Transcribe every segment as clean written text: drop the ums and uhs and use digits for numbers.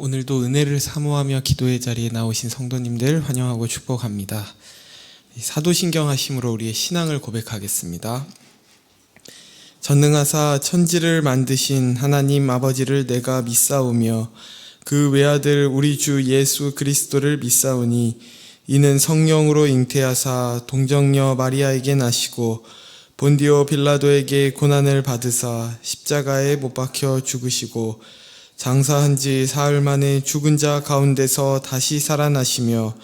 오늘도 은혜를 사모하며 기도의 자리에 나오신 성도님들 환영하고 축복합니다. 사도신경 하심으로 우리의 신앙을 고백하겠습니다. 전능하사 천지를 만드신 하나님 아버지를 내가 믿사오며 그 외아들 우리 주 예수 그리스도를 믿사오니 이는 성령으로 잉태하사 동정녀 마리아에게 나시고 본디오 빌라도에게 고난을 받으사 십자가에 못 박혀 죽으시고 장사한 지 사흘 만에 죽은 자 가운데서 다시 살아나시며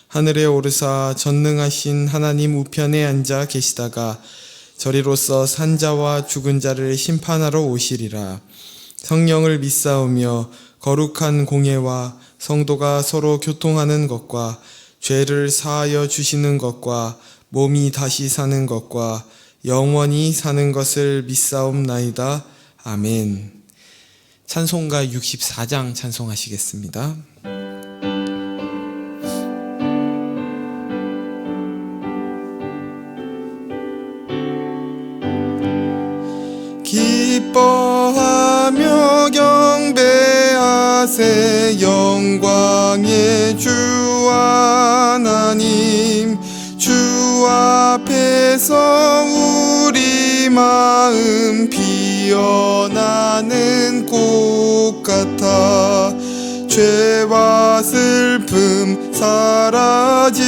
하늘에 오르사 전능하신 하나님 우편에 앉아 계시다가 저리로서 산 자와 죽은 자를 심판하러 오시리라. 성령을 믿사오며 거룩한 공예와 성도가 서로 교통하는 것과 죄를 사하여 주시는 것과 몸이 다시 사는 것과 영원히 사는 것을 믿사옵나이다. 아멘. 찬송가 64장 찬송하시겠습니다. 기뻐하며 경배하세 영광의 주 하나님, 주 앞에서 우리 마음 피어나는 꽃 같아 죄와 슬픔 사라지고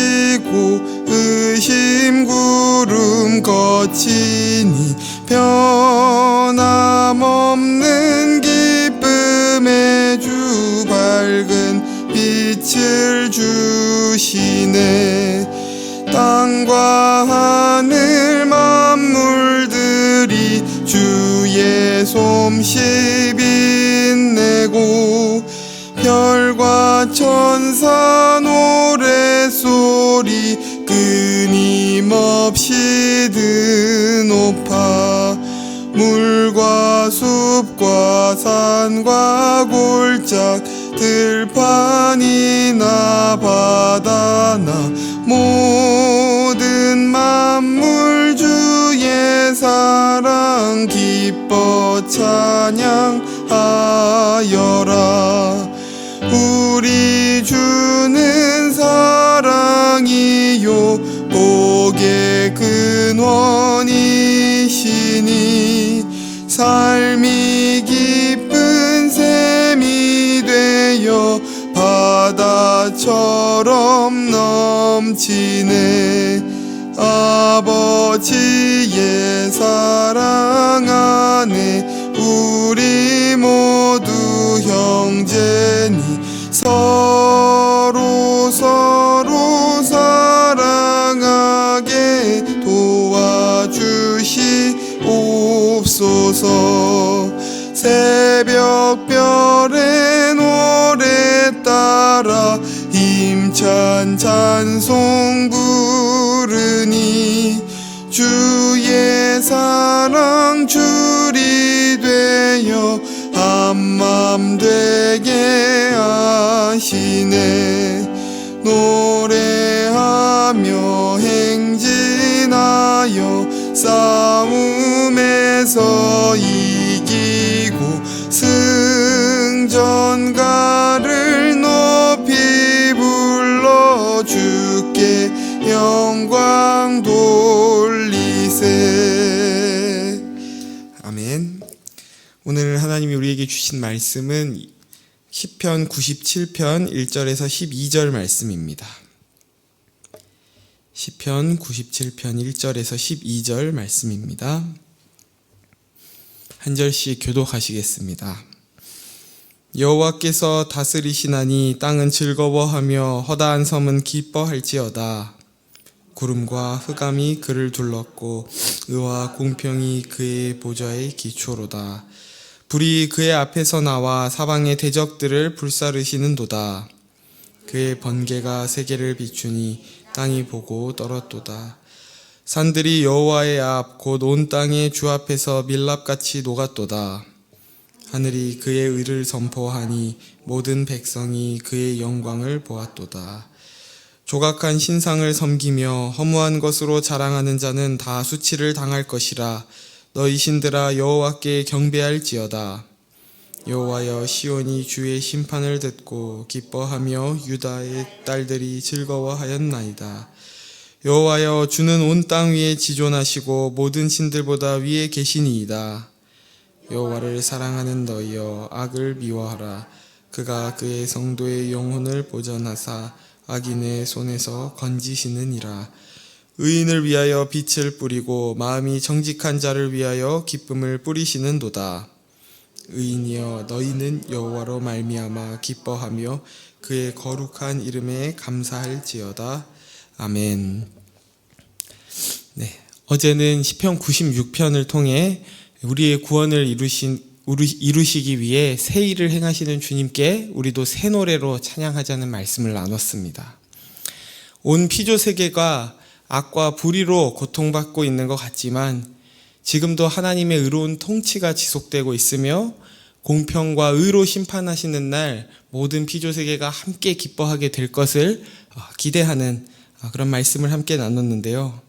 의심 구름 거치니 변함없는 기쁨의 주 밝은 빛을 주시네. 땅과 하늘 만물들이 주의 솜씨 빛내고 별과 천사 노랫소리 끊임없이 드높아 물과 숲과 산과 골짝 들판이나 바다나 모든 만물 주의 사랑 기뻐 찬양하여라. 우리 주는 사랑이요 복의 근원이시니 삶이 기쁜 샘이 되어 바다처럼 넘치네. 아버지의 사랑 안에 우리 모두 형제니 서로 사랑하게 도와주시옵소서. 새벽별의 노래 따라 힘찬 찬송 부르니 주의 사랑 줄이 되어 한맘 되게 하시네. 노래하며 행진하여 싸움에서 이기고 승전가를 높이 불러 주께 영광 돌리세. 아멘. 오늘 하나님이 우리에게 주신 말씀은 시편 97편 1절에서 12절 말씀입니다. 시편 97편 1절에서 12절 말씀입니다. 한 절씩 교독하시겠습니다. 여호와께서 다스리시나니 땅은 즐거워하며 허다한 섬은 기뻐할지어다. 구름과 흑암이 그를 둘렀고 의와 공평이 그의 보좌의 기초로다. 불이 그의 앞에서 나와 사방의 대적들을 불사르시는도다. 그의 번개가 세계를 비추니 땅이 보고 떨었도다. 산들이 여호와의 앞 곧 온 땅의 주 앞에서 밀랍같이 녹았도다. 하늘이 그의 의를 선포하니 모든 백성이 그의 영광을 보았도다. 조각한 신상을 섬기며 허무한 것으로 자랑하는 자는 다 수치를 당할 것이라. 너희 신들아 여호와께 경배할지어다. 여호와여, 시온이 주의 심판을 듣고 기뻐하며 유다의 딸들이 즐거워하였나이다. 여호와여, 주는 온 땅 위에 지존하시고 모든 신들보다 위에 계시니이다. 여호와를 사랑하는 너희여, 악을 미워하라. 그가 그의 성도의 영혼을 보전하사 악인의 손에서 건지시느니라. 의인을 위하여 빛을 뿌리고 마음이 정직한 자를 위하여 기쁨을 뿌리시는도다. 의인이여, 너희는 여호와로 말미암아 기뻐하며 그의 거룩한 이름에 감사할지어다. 아멘. 네, 어제는 시편 96편을 통해 우리의 구원을 이루시기 위해 새 일을 행하시는 주님께 우리도 새 노래로 찬양하자는 말씀을 나눴습니다. 온 피조 세계가 악과 불의로 고통받고 있는 것 같지만 지금도 하나님의 의로운 통치가 지속되고 있으며 공평과 의로 심판하시는 날 모든 피조 세계가 함께 기뻐하게 될 것을 기대하는 그런 말씀을 함께 나눴는데요.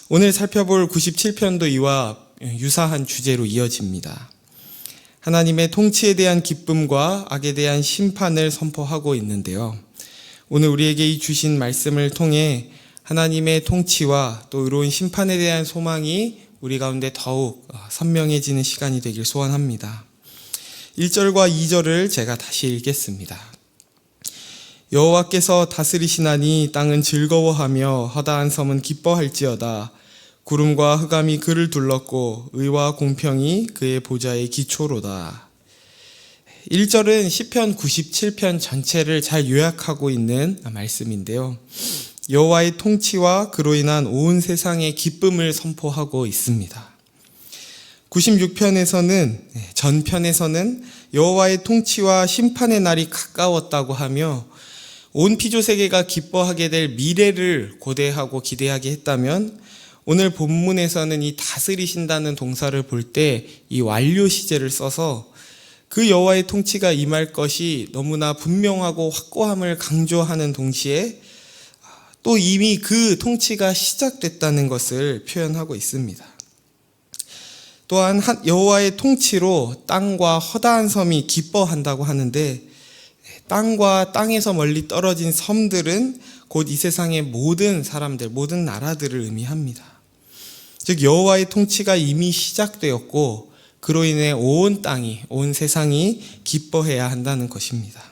오늘 살펴볼 97편도 이와 유사한 주제로 이어집니다. 하나님의 통치에 대한 기쁨과 악에 대한 심판을 선포하고 있는데요. 오늘 우리에게 이 주신 말씀을 통해 하나님의 통치와 또 의로운 심판에 대한 소망이 우리 가운데 더욱 선명해지는 시간이 되길 소원합니다. 1절과 2절을 제가 다시 읽겠습니다. 여호와께서 다스리시나니 땅은 즐거워하며 허다한 섬은 기뻐할지어다. 구름과 흑암이 그를 둘렀고 의와 공평이 그의 보좌의 기초로다. 1절은 시편 97편 전체를 잘 요약하고 있는 말씀인데요. 여호와의 통치와 그로 인한 온 세상의 기쁨을 선포하고 있습니다. 96편에서는 전편에서는 여호와의 통치와 심판의 날이 가까웠다고 하며 온 피조 세계가 기뻐하게 될 미래를 고대하고 기대하게 했다면 오늘 본문에서는 이 다스리신다는 동사를 볼 때 이 완료 시제를 써서 그 여호와의 통치가 임할 것이 너무나 분명하고 확고함을 강조하는 동시에 또 이미 그 통치가 시작됐다는 것을 표현하고 있습니다. 또한 여호와의 통치로 땅과 허다한 섬이 기뻐한다고 하는데 땅과 땅에서 멀리 떨어진 섬들은 곧 이 세상의 모든 사람들, 모든 나라들을 의미합니다. 즉 여호와의 통치가 이미 시작되었고 그로 인해 온 땅이, 온 세상이 기뻐해야 한다는 것입니다.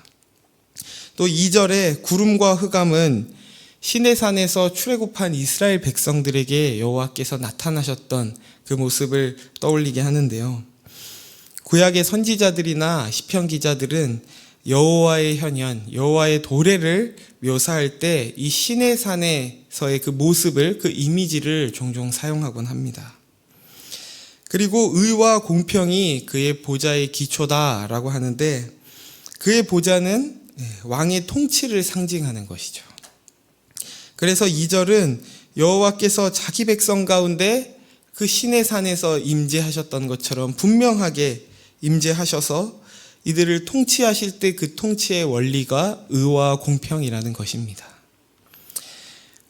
또 2절에 구름과 흑암은 시내산에서 출애굽한 이스라엘 백성들에게 여호와께서 나타나셨던 그 모습을 떠올리게 하는데요. 구약의 선지자들이나 시편 기자들은 여호와의 현현, 여호와의 도래를 묘사할 때 이 시내산에서의 그 모습을, 그 이미지를 종종 사용하곤 합니다. 그리고 의와 공평이 그의 보좌의 기초다라고 하는데 그의 보좌는 왕의 통치를 상징하는 것이죠. 그래서 2절은 여호와께서 자기 백성 가운데 그 시내산에서 임재하셨던 것처럼 분명하게 임재하셔서 이들을 통치하실 때 그 통치의 원리가 의와 공평이라는 것입니다.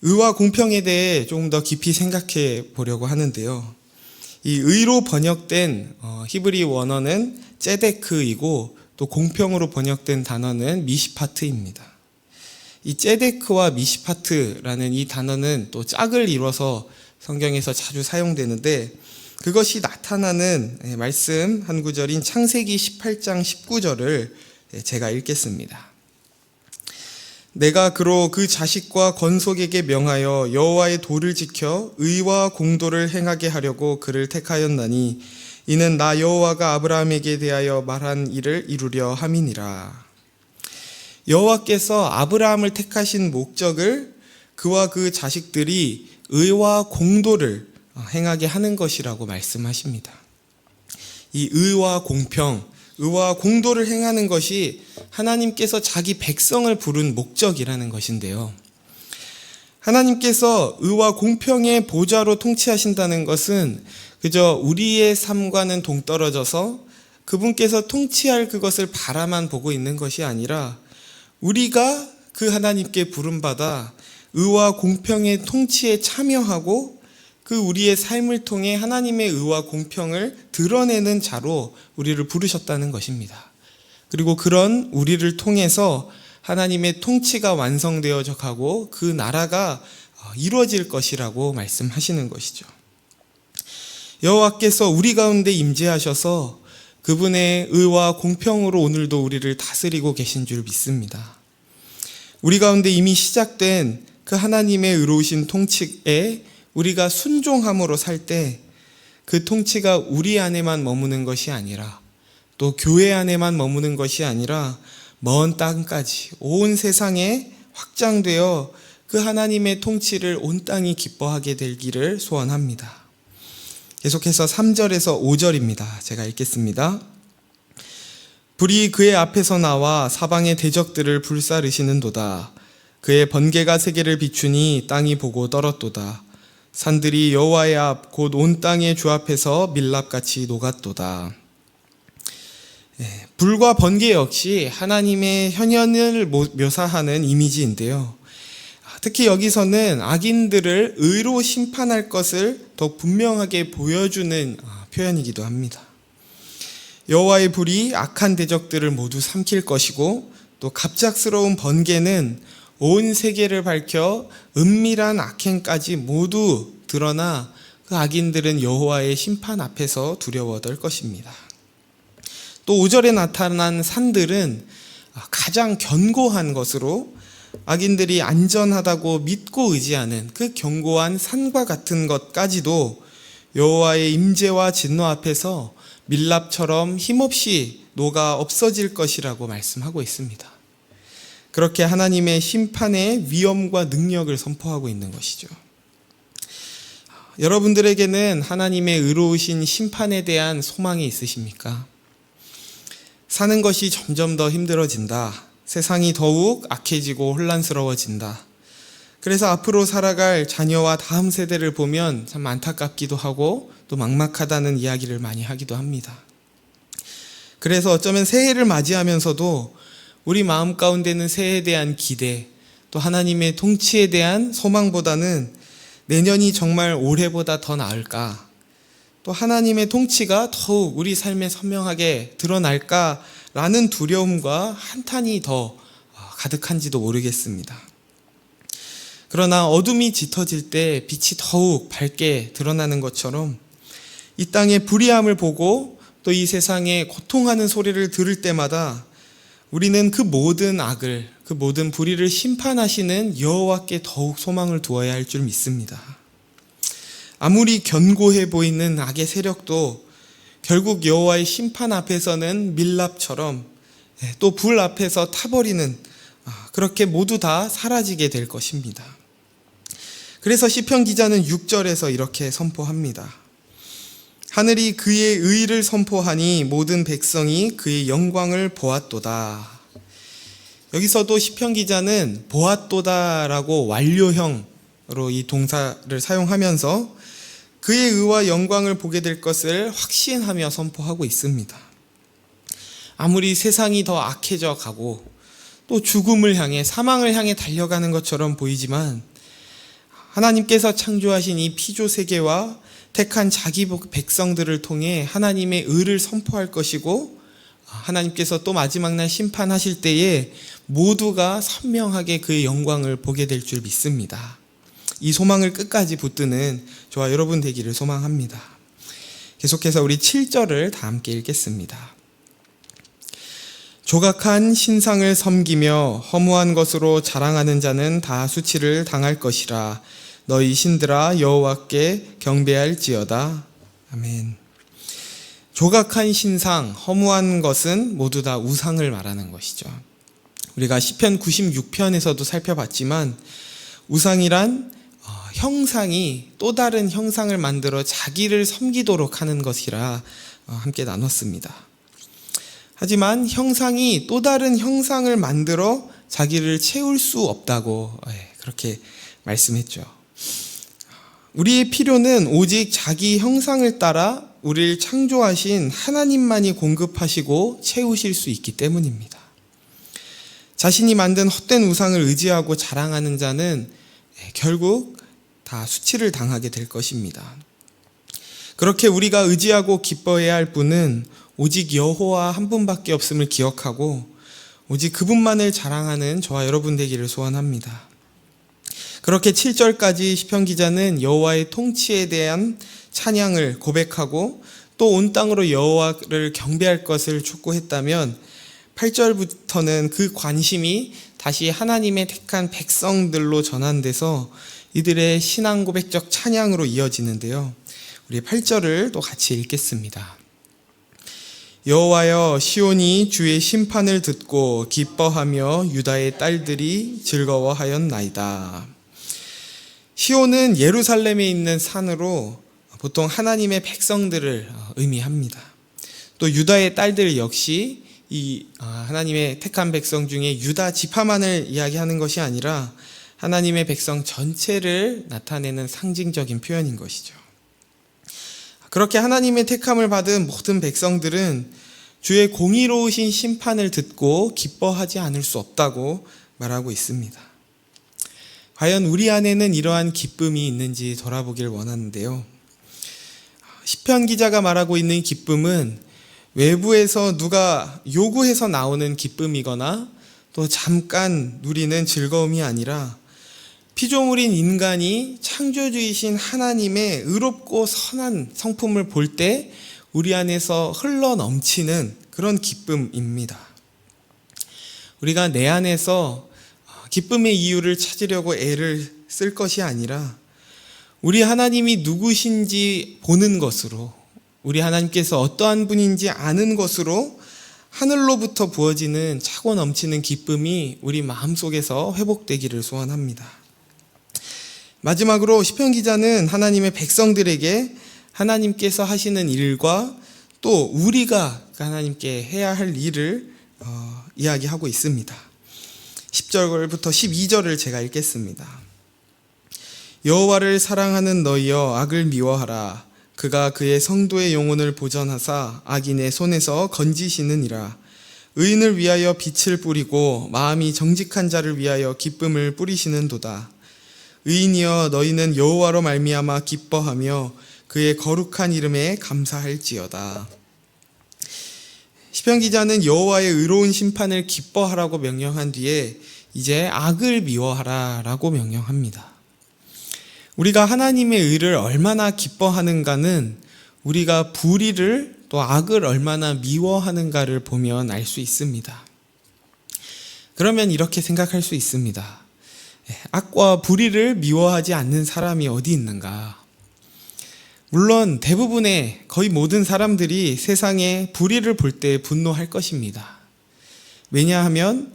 의와 공평에 대해 조금 더 깊이 생각해 보려고 하는데요. 이 의로 번역된 히브리 원어는 ጼ데크이고 또 공평으로 번역된 단어는 미시파트입니다. 이 ጼ데크와 미시파트라는 이 단어는 또 짝을 이뤄서 성경에서 자주 사용되는데 그것이 나타나는 말씀 한 구절인 창세기 18장 19절을 제가 읽겠습니다. 내가 그로 그 자식과 건속에게 명하여 여호와의 도를 지켜 의와 공도를 행하게 하려고 그를 택하였나니 이는 나 여호와가 아브라함에게 대하여 말한 일을 이루려 함이니라. 여호와께서 아브라함을 택하신 목적을 그와 그 자식들이 의와 공도를 행하게 하는 것이라고 말씀하십니다. 이 의와 공평, 의와 공도를 행하는 것이 하나님께서 자기 백성을 부른 목적이라는 것인데요. 하나님께서 의와 공평의 보좌로 통치하신다는 것은 그저 우리의 삶과는 동떨어져서 그분께서 통치할 그것을 바라만 보고 있는 것이 아니라 우리가 그 하나님께 부름받아 의와 공평의 통치에 참여하고 그 우리의 삶을 통해 하나님의 의와 공평을 드러내는 자로 우리를 부르셨다는 것입니다. 그리고 그런 우리를 통해서 하나님의 통치가 완성되어져 가고 그 나라가 이루어질 것이라고 말씀하시는 것이죠. 여호와께서 우리 가운데 임재하셔서 그분의 의와 공평으로 오늘도 우리를 다스리고 계신 줄 믿습니다. 우리 가운데 이미 시작된 그 하나님의 의로우신 통치에 우리가 순종함으로 살 때 그 통치가 우리 안에만 머무는 것이 아니라 또 교회 안에만 머무는 것이 아니라 먼 땅까지 온 세상에 확장되어 그 하나님의 통치를 온 땅이 기뻐하게 되기를 소원합니다. 계속해서 3절에서 5절입니다. 제가 읽겠습니다. 불이 그의 앞에서 나와 사방의 대적들을 불사르시는도다. 그의 번개가 세계를 비추니 땅이 보고 떨었도다. 산들이 여호와의 앞 곧 온 땅의 주 앞에서 밀랍같이 녹았도다. 불과 번개 역시 하나님의 현현을 묘사하는 이미지인데요. 특히 여기서는 악인들을 의로 심판할 것을 더 분명하게 보여주는 표현이기도 합니다. 여호와의 불이 악한 대적들을 모두 삼킬 것이고 또 갑작스러운 번개는 온 세계를 밝혀 은밀한 악행까지 모두 드러나 그 악인들은 여호와의 심판 앞에서 두려워 떨 것입니다. 또 5절에 나타난 산들은 가장 견고한 것으로 악인들이 안전하다고 믿고 의지하는 그 견고한 산과 같은 것까지도 여호와의 임재와 진노 앞에서 밀랍처럼 힘없이 녹아 없어질 것이라고 말씀하고 있습니다. 그렇게 하나님의 심판의 위엄과 능력을 선포하고 있는 것이죠. 여러분들에게는 하나님의 의로우신 심판에 대한 소망이 있으십니까? 사는 것이 점점 더 힘들어진다. 세상이 더욱 악해지고 혼란스러워진다. 그래서 앞으로 살아갈 자녀와 다음 세대를 보면 참 안타깝기도 하고 또 막막하다는 이야기를 많이 하기도 합니다. 그래서 어쩌면 새해를 맞이하면서도 우리 마음 가운데는 새해에 대한 기대, 또 하나님의 통치에 대한 소망보다는 내년이 정말 올해보다 더 나을까? 또 하나님의 통치가 더욱 우리 삶에 선명하게 드러날까라는 두려움과 한탄이 더 가득한지도 모르겠습니다. 그러나 어둠이 짙어질 때 빛이 더욱 밝게 드러나는 것처럼 이 땅의 불의함을 보고 또 이 세상의 고통하는 소리를 들을 때마다 우리는 그 모든 악을, 그 모든 불의를 심판하시는 여호와께 더욱 소망을 두어야 할 줄 믿습니다. 아무리 견고해 보이는 악의 세력도 결국 여호와의 심판 앞에서는 밀랍처럼 또 불 앞에서 타버리는 그렇게 모두 다 사라지게 될 것입니다. 그래서 시편 기자는 6절에서 이렇게 선포합니다. 하늘이 그의 의를 선포하니 모든 백성이 그의 영광을 보았도다. 여기서도 시편 기자는 보았도다라고 완료형으로 이 동사를 사용하면서 그의 의와 영광을 보게 될 것을 확신하며 선포하고 있습니다. 아무리 세상이 더 악해져 가고 또 죽음을 향해 사망을 향해 달려가는 것처럼 보이지만 하나님께서 창조하신 이 피조 세계와 택한 자기 백성들을 통해 하나님의 의를 선포할 것이고 하나님께서 또 마지막 날 심판하실 때에 모두가 선명하게 그의 영광을 보게 될 줄 믿습니다. 이 소망을 끝까지 붙드는 저와 여러분 되기를 소망합니다. 계속해서 우리 7절을 다 함께 읽겠습니다. 조각한 신상을 섬기며 허무한 것으로 자랑하는 자는 다 수치를 당할 것이라. 너희 신들아 여호와께 경배할지어다. 아멘. 조각한 신상, 허무한 것은 모두 다 우상을 말하는 것이죠. 우리가 시편 96편에서도 살펴봤지만 우상이란 형상이 또 다른 형상을 만들어 자기를 섬기도록 하는 것이라 함께 나눴습니다. 하지만 형상이 또 다른 형상을 만들어 자기를 채울 수 없다고 그렇게 말씀했죠. 우리의 필요는 오직 자기 형상을 따라 우리를 창조하신 하나님만이 공급하시고 채우실 수 있기 때문입니다. 자신이 만든 헛된 우상을 의지하고 자랑하는 자는 결국 다 수치를 당하게 될 것입니다. 그렇게 우리가 의지하고 기뻐해야 할 분은 오직 여호와 한 분밖에 없음을 기억하고 오직 그분만을 자랑하는 저와 여러분 되기를 소원합니다. 그렇게 7절까지 시편 기자는 여호와의 통치에 대한 찬양을 고백하고 또 온 땅으로 여호와를 경배할 것을 촉구했다면 8절부터는 그 관심이 다시 하나님의 택한 백성들로 전환돼서 이들의 신앙 고백적 찬양으로 이어지는데요. 우리 8절을 또 같이 읽겠습니다. 여호와여, 시온이 주의 심판을 듣고 기뻐하며 유다의 딸들이 즐거워하였나이다. 시온은 예루살렘에 있는 산으로 보통 하나님의 백성들을 의미합니다. 또 유다의 딸들 역시 이 하나님의 택한 백성 중에 유다 지파만을 이야기하는 것이 아니라 하나님의 백성 전체를 나타내는 상징적인 표현인 것이죠. 그렇게 하나님의 택함을 받은 모든 백성들은 주의 공의로우신 심판을 듣고 기뻐하지 않을 수 없다고 말하고 있습니다. 과연 우리 안에는 이러한 기쁨이 있는지 돌아보길 원하는데요. 시편 기자가 말하고 있는 기쁨은 외부에서 누가 요구해서 나오는 기쁨이거나 또 잠깐 누리는 즐거움이 아니라 피조물인 인간이 창조주이신 하나님의 의롭고 선한 성품을 볼 때 우리 안에서 흘러 넘치는 그런 기쁨입니다. 우리가 내 안에서 기쁨의 이유를 찾으려고 애를 쓸 것이 아니라 우리 하나님이 누구신지 보는 것으로, 우리 하나님께서 어떠한 분인지 아는 것으로 하늘로부터 부어지는 차고 넘치는 기쁨이 우리 마음속에서 회복되기를 소원합니다. 마지막으로 시편 기자는 하나님의 백성들에게 하나님께서 하시는 일과 또 우리가 하나님께 해야 할 일을 이야기하고 있습니다. 10절부터 12절을 제가 읽겠습니다. 여호와를 사랑하는 너희여, 악을 미워하라. 그가 그의 성도의 영혼을 보전하사 악인의 손에서 건지시느니라. 의인을 위하여 빛을 뿌리고 마음이 정직한 자를 위하여 기쁨을 뿌리시는도다. 의인이여, 너희는 여호와로 말미암아 기뻐하며 그의 거룩한 이름에 감사할지어다. 시편 기자는 여호와의 의로운 심판을 기뻐하라고 명령한 뒤에 이제 악을 미워하라라고 명령합니다. 우리가 하나님의 의를 얼마나 기뻐하는가는 우리가 불의를 또 악을 얼마나 미워하는가를 보면 알 수 있습니다. 그러면 이렇게 생각할 수 있습니다. 악과 불의를 미워하지 않는 사람이 어디 있는가? 물론 대부분의 거의 모든 사람들이 세상에 불의를 볼 때 분노할 것입니다. 왜냐하면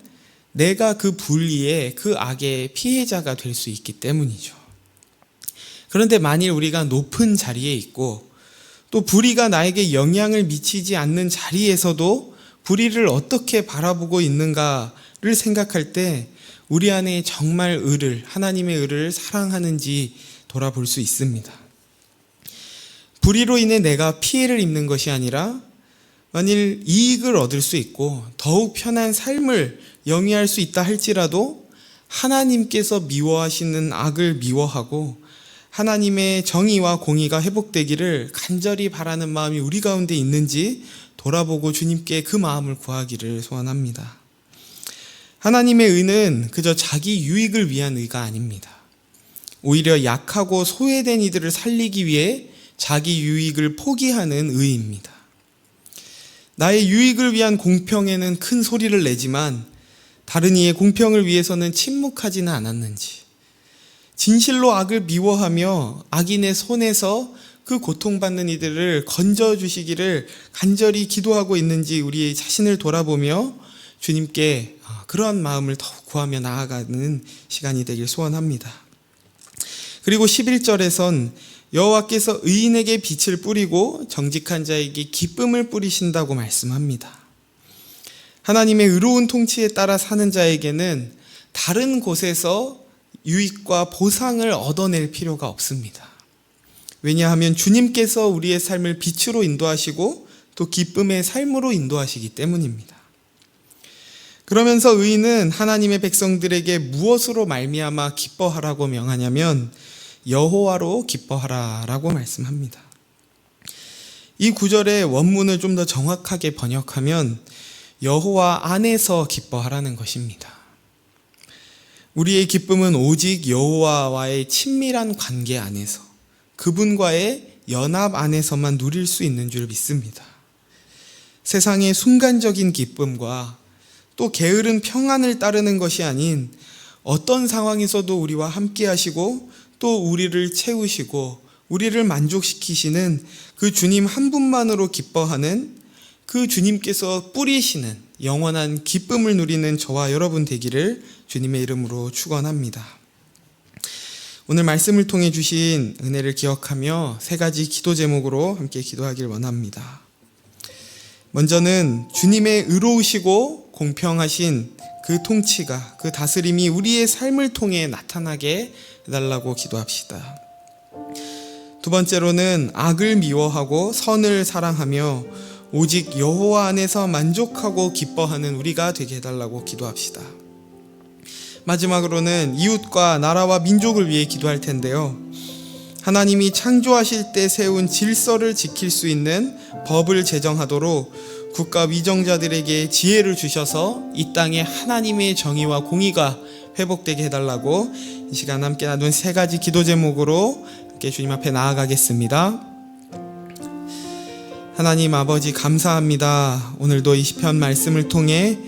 내가 그 불의의 그 악의 피해자가 될 수 있기 때문이죠. 그런데 만일 우리가 높은 자리에 있고 또 불의가 나에게 영향을 미치지 않는 자리에서도 불의를 어떻게 바라보고 있는가를 생각할 때 우리 안에 정말 의를, 하나님의 의를 사랑하는지 돌아볼 수 있습니다. 불의로 인해 내가 피해를 입는 것이 아니라 만일 이익을 얻을 수 있고 더욱 편한 삶을 영위할 수 있다 할지라도 하나님께서 미워하시는 악을 미워하고 하나님의 정의와 공의가 회복되기를 간절히 바라는 마음이 우리 가운데 있는지 돌아보고 주님께 그 마음을 구하기를 소원합니다. 하나님의 의는 그저 자기 유익을 위한 의가 아닙니다. 오히려 약하고 소외된 이들을 살리기 위해 자기 유익을 포기하는 의입니다. 나의 유익을 위한 공평에는 큰 소리를 내지만 다른 이의 공평을 위해서는 침묵하지는 않았는지, 진실로 악을 미워하며 악인의 손에서 그 고통받는 이들을 건져주시기를 간절히 기도하고 있는지 우리 자신을 돌아보며 주님께 그러한 마음을 더욱 구하며 나아가는 시간이 되길 소원합니다. 그리고 11절에선 여호와께서 의인에게 빛을 뿌리고 정직한 자에게 기쁨을 뿌리신다고 말씀합니다. 하나님의 의로운 통치에 따라 사는 자에게는 다른 곳에서 유익과 보상을 얻어낼 필요가 없습니다. 왜냐하면 주님께서 우리의 삶을 빛으로 인도하시고 또 기쁨의 삶으로 인도하시기 때문입니다. 그러면서 의인은 하나님의 백성들에게 무엇으로 말미암아 기뻐하라고 명하냐면 여호와로 기뻐하라라고 말씀합니다. 이 구절의 원문을 좀 더 정확하게 번역하면 여호와 안에서 기뻐하라는 것입니다. 우리의 기쁨은 오직 여호와와의 친밀한 관계 안에서, 그분과의 연합 안에서만 누릴 수 있는 줄 믿습니다. 세상의 순간적인 기쁨과 또 게으른 평안을 따르는 것이 아닌 어떤 상황에서도 우리와 함께 하시고 또 우리를 채우시고 우리를 만족시키시는 그 주님 한 분만으로 기뻐하는 그 주님께서 뿌리시는 영원한 기쁨을 누리는 저와 여러분 되기를 주님의 이름으로 축원합니다. 오늘 말씀을 통해 주신 은혜를 기억하며 세 가지 기도 제목으로 함께 기도하길 원합니다. 먼저는 주님의 의로우시고 공평하신 그 통치가, 그 다스림이 우리의 삶을 통해 나타나게 해달라고 기도합시다. 두 번째로는 악을 미워하고 선을 사랑하며 오직 여호와 안에서 만족하고 기뻐하는 우리가 되게 해달라고 기도합시다. 마지막으로는 이웃과 나라와 민족을 위해 기도할 텐데요. 하나님이 창조하실 때 세운 질서를 지킬 수 있는 법을 제정하도록 국가 위정자들에게 지혜를 주셔서 이 땅에 하나님의 정의와 공의가 회복되게 해달라고 이 시간 함께 나눈 세 가지 기도 제목으로 함께 주님 앞에 나아가겠습니다. 하나님 아버지 감사합니다. 오늘도 이 시편 말씀을 통해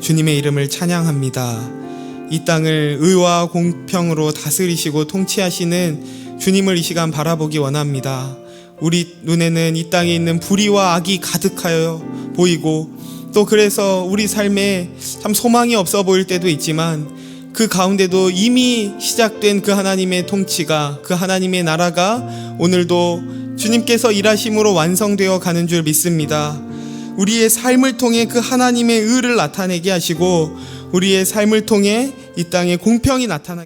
주님의 이름을 찬양합니다. 이 땅을 의와 공평으로 다스리시고 통치하시는 주님을 이 시간 바라보기 원합니다. 우리 눈에는 이 땅에 있는 불의와 악이 가득하여 보이고 또 그래서 우리 삶에 참 소망이 없어 보일 때도 있지만 그 가운데도 이미 시작된 그 하나님의 통치가, 그 하나님의 나라가 오늘도 주님께서 일하심으로 완성되어 가는 줄 믿습니다. 우리의 삶을 통해 그 하나님의 의를 나타내게 하시고 우리의 삶을 통해 이 땅에 공평이 나타나게